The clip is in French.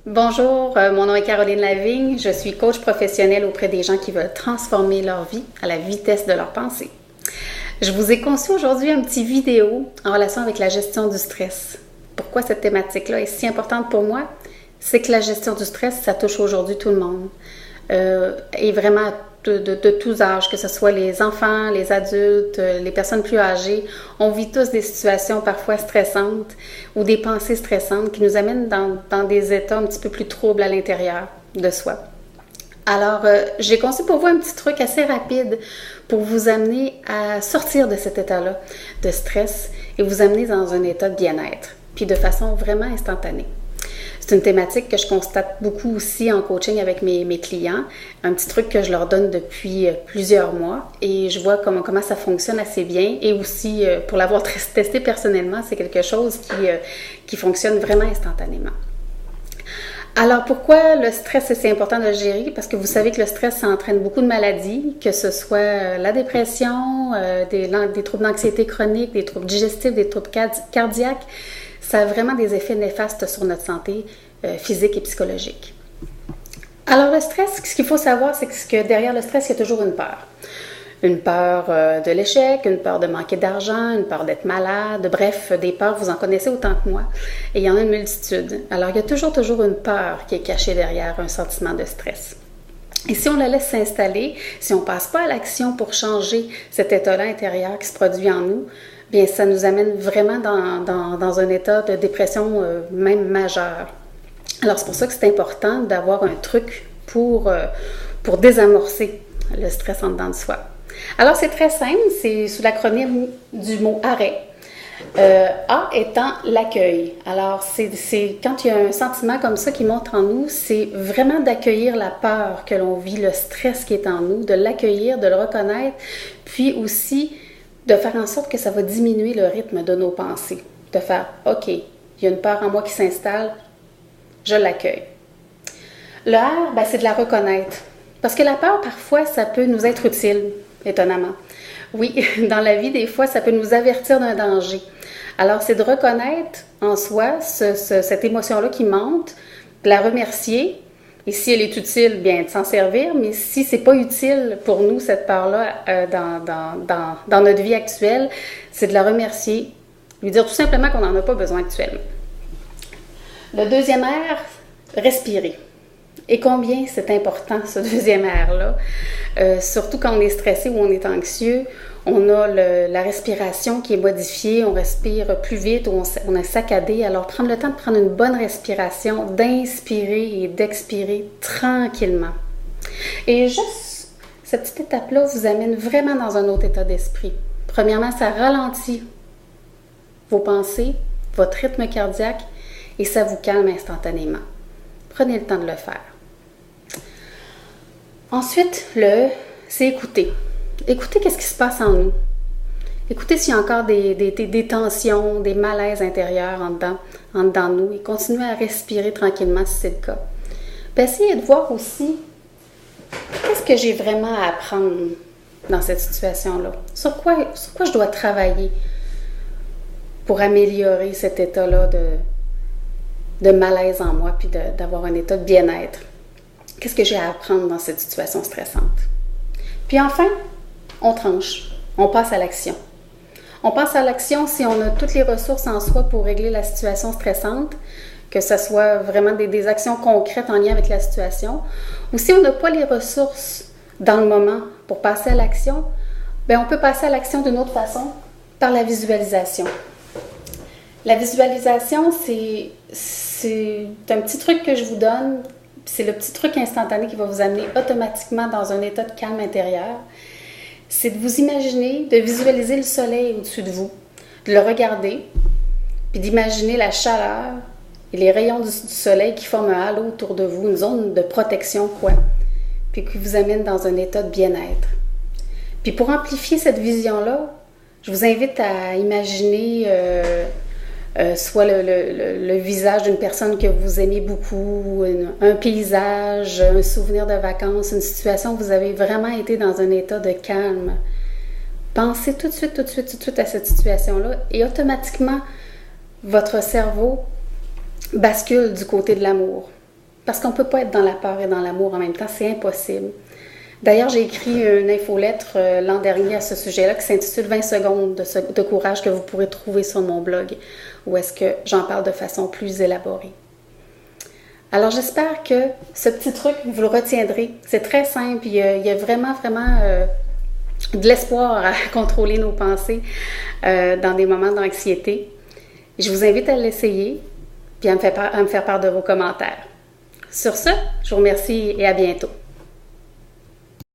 Bonjour, mon nom est Caroline Lavigne, je suis coach professionnelle auprès des gens qui veulent transformer leur vie à la vitesse de leur pensée. Je vous ai conçu aujourd'hui un petit vidéo en relation avec la gestion du stress. Pourquoi cette thématique-là est si importante pour moi? C'est que la gestion du stress, ça touche aujourd'hui tout le monde. Et vraiment de tous âges, que ce soit les enfants, les adultes, les personnes plus âgées. On vit tous des situations parfois stressantes ou des pensées stressantes qui nous amènent dans des états un petit peu plus troubles à l'intérieur de soi. Alors, j'ai conçu pour vous un petit truc assez rapide pour vous amener à sortir de cet état-là de stress et vous amener dans un état de bien-être, puis de façon vraiment instantanée. C'est une thématique que je constate beaucoup aussi en coaching avec mes clients, un petit truc que je leur donne depuis plusieurs mois et je vois comment ça fonctionne assez bien et aussi pour l'avoir testé personnellement, c'est quelque chose qui fonctionne vraiment instantanément. Alors, pourquoi le stress, c'est important de le gérer? Parce que vous savez que le stress, ça entraîne beaucoup de maladies, que ce soit la dépression, des troubles d'anxiété chronique, des troubles digestifs, des troubles cardiaques. Ça a vraiment des effets néfastes sur notre santé physique et psychologique. Alors, le stress, ce qu'il faut savoir, c'est que derrière le stress, il y a toujours une peur. Une peur de l'échec, une peur de manquer d'argent, une peur d'être malade, bref, des peurs, vous en connaissez autant que moi. Et il y en a une multitude. Alors, il y a toujours une peur qui est cachée derrière un sentiment de stress. Et si on la laisse s'installer, si on ne passe pas à l'action pour changer cet état-là intérieur qui se produit en nous, bien, ça nous amène vraiment dans un état de dépression même majeur. Alors, c'est pour ça que c'est important d'avoir un truc pour désamorcer le stress en dedans de soi. Alors, c'est très simple, c'est sous l'acronyme du mot arrêt. A étant l'accueil. Alors, c'est quand il y a un sentiment comme ça qui monte en nous, c'est vraiment d'accueillir la peur que l'on vit, le stress qui est en nous, de l'accueillir, de le reconnaître, puis aussi de faire en sorte que ça va diminuer le rythme de nos pensées. De faire, OK, il y a une peur en moi qui s'installe, je l'accueille. Le R, c'est de la reconnaître. Parce que la peur, parfois, ça peut nous être utile, étonnamment. Oui, dans la vie, des fois, ça peut nous avertir d'un danger. Alors, c'est de reconnaître en soi cette émotion-là qui monte, de la remercier. Et si elle est utile, bien, de s'en servir. Mais si c'est pas utile pour nous, cette peur-là, dans notre vie actuelle, c'est de la remercier. Lui dire tout simplement qu'on n'en a pas besoin actuellement. Le deuxième R, respirer. Et combien c'est important, ce deuxième R-là. Surtout quand on est stressé ou on est anxieux, on a la respiration qui est modifiée, on respire plus vite, ou on est saccadé. Alors, prendre le temps de prendre une bonne respiration, d'inspirer et d'expirer tranquillement. Et juste cette petite étape-là vous amène vraiment dans un autre état d'esprit. Premièrement, ça ralentit vos pensées, votre rythme cardiaque, et ça vous calme instantanément. Prenez le temps de le faire. Ensuite, le E, c'est écouter. Écoutez qu'est-ce qui se passe en nous. Écoutez s'il y a encore des tensions, des malaises intérieurs en dedans de nous et continuez à respirer tranquillement si c'est le cas. Puis essayez de voir aussi qu'est-ce que j'ai vraiment à apprendre dans cette situation-là. Sur quoi je dois travailler pour améliorer cet état-là de malaise en moi puis d'avoir un état de bien-être. Qu'est-ce que j'ai à apprendre dans cette situation stressante? Puis enfin, on tranche, on passe à l'action. On passe à l'action si on a toutes les ressources en soi pour régler la situation stressante, que ce soit vraiment des actions concrètes en lien avec la situation, ou si on n'a pas les ressources dans le moment pour passer à l'action, bien on peut passer à l'action d'une autre façon, par la visualisation. La visualisation, c'est un petit truc que je vous donne. C'est le petit truc instantané qui va vous amener automatiquement dans un état de calme intérieur. C'est de vous imaginer, de visualiser le soleil au-dessus de vous, de le regarder, puis d'imaginer la chaleur et les rayons du soleil qui forment un halo autour de vous, une zone de protection, puis qui vous amène dans un état de bien-être. Puis pour amplifier cette vision-là, je vous invite à imaginer soit le visage d'une personne que vous aimez beaucoup, un paysage, un souvenir de vacances, une situation où vous avez vraiment été dans un état de calme. Pensez tout de suite à cette situation-là et automatiquement, votre cerveau bascule du côté de l'amour. Parce qu'on ne peut pas être dans la peur et dans l'amour en même temps, c'est impossible. D'ailleurs, j'ai écrit une infolettre l'an dernier à ce sujet-là qui s'intitule 20 secondes de courage que vous pourrez trouver sur mon blog, où est-ce que j'en parle de façon plus élaborée. Alors, j'espère que ce petit truc, vous le retiendrez. C'est très simple, il y a vraiment de l'espoir à contrôler nos pensées dans des moments d'anxiété. Je vous invite à l'essayer, puis à me faire part de vos commentaires. Sur ce, je vous remercie et à bientôt.